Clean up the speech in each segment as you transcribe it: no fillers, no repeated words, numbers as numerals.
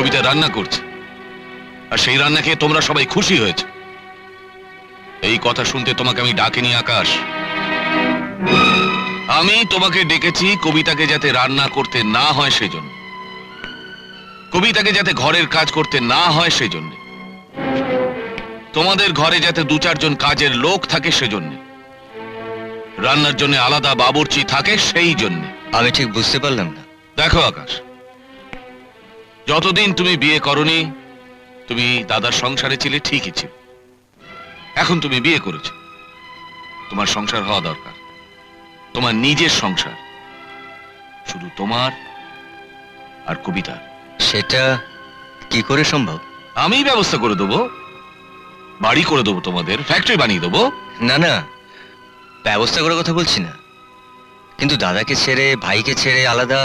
কবিতা রান্না করছে, আর সেই রান্না খেয়ে তোমরা সবাই খুশি হয়েছে। এই কথা শুনতে তোমাকে আমি ডাকিনি আকাশ। আমি তোমাকে ডেকেছি কবিতাকে যাতে রান্না করতে না হয় সেজন্য, কবিতাকে যাতে ঘরের কাজ করতে না হয় সেজন্য, তোমাদের ঘরে যাতে 2-4 জন কাজের লোক থাকে সেজন্য, রান্নার জন্য আলাদা বাবুর্চি থাকে সেই জন্য। আমি ঠিক বুঝতে পারলাম না। দেখো আকাশ, যতদিন তুমি বিয়ে করনি তুমি দাদার সংসারে ছিলে ঠিকই ছিল। এখন তুমি বিয়ে করেছো, তোমার সংসার হওয়া দরকার, তোমার নিজের সংসার, শুধু তোমার আর কবিতার। সেটা কি করে সম্ভব? আমি ব্যবস্থা করে দেবো, বাড়ি করে দেবো, তোমাদের ফ্যাক্টরি বানিয়ে দেবো। না না, ব্যবস্থা করার কথা বলছি না, কিন্তু দাদাকে ছেড়ে ভাইকে ছেড়ে আলাদা,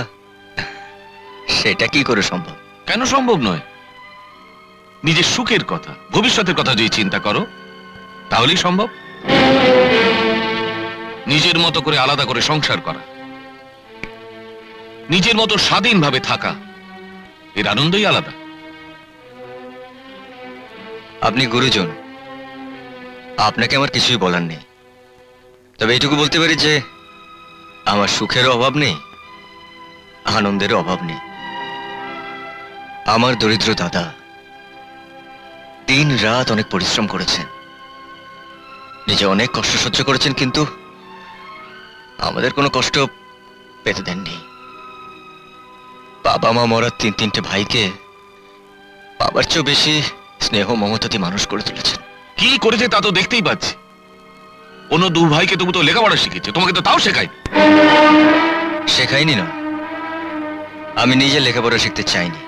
সেটা কি করে সম্ভব? কেন সম্ভব নয়? নিজের সুখের কথা, ভবিষ্যতের কথা যদি চিন্তা করো তাহলেই সম্ভব। নিজের মতো করে আলাদা করে সংসার করা, নিজের মতো স্বাধীনভাবে থাকা, এর আনন্দই আলাদা। আপনি গুরুজন, আপনাকে আমার কিছুই বলার নেই, তবে এইটুকু বলতে পারি যে আমার সুখেরও অভাব নেই, আনন্দেরও অভাব নেই। আমার দরিদ্র দাদা দিন রাত অনেক পরিশ্রম করেছেন, নিজে অনেক কষ্ট সহ্য করেছেন, কিন্তু আমাদের কোনো কষ্ট পেতে দেননি। বাবা মা মরা 3-3টে ভাইকে বাবার চেয়েও বেশি স্নেহ মমতা দিয়ে মানুষ করে তুলেছেন। কি করেছে তা তো দেখতেই পাচ্ছি। অন্য 2 ভাইকে তবু তো লেখাপড়া শিখেছে, তোমাকে তো তাও শেখাই। শেখাইনি না, আমি নিজে লেখাপড়া শিখতে চাইনি।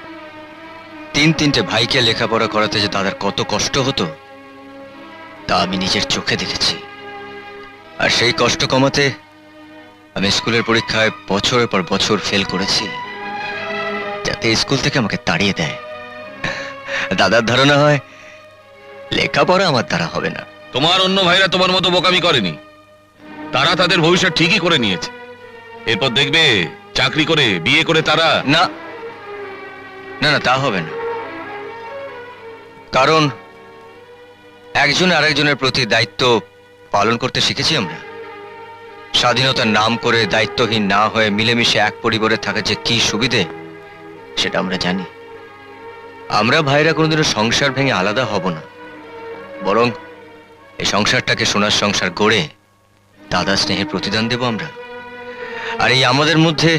3-3টে ভাইকে লেখাপড়া করাতে যে তাদের কত কষ্ট হতো তা আমি নিজের চোখে দেখেছি। আর সেই কষ্ট কমাতে আমি স্কুলের পরীক্ষায় বছরের পর বছর ফেল করেছি, যাতে স্কুল থেকে আমাকে তাড়িয়ে দেয়। দাদার ধারণা হয় লেখাপড়া আমার দ্বারা হবে না। তোমার অন্য ভাইরা তোমার মতো বোকামি করেনি, তারা তাদের ভবিষ্যৎ ঠিকই করে নিয়েছে। এরপর দেখবে চাকরি করে বিয়ে করে তারা। না না না, তা হবে না, কারণ একজন আরেকজনের প্রতি দায়িত্ব পালন করতে শিখেছি আমরা। স্বাধীনতার নাম করে দায়িত্বহীন না হয়ে মিলেমিশে এক পরিবারে থাকা যে কি সুবিধে সেটা আমরা জানি। আমরা ভাইরা কোনোদিনও সংসার ভেঙে আলাদা হব না, বরং এই সংসারটাকে সোনার সংসার গড়ে দাদা স্নেহের প্রতিদান দেব আমরা। আর এই আমাদের মধ্যে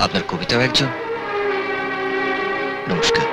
আপনার কবিতাও একজন। নমস্কার।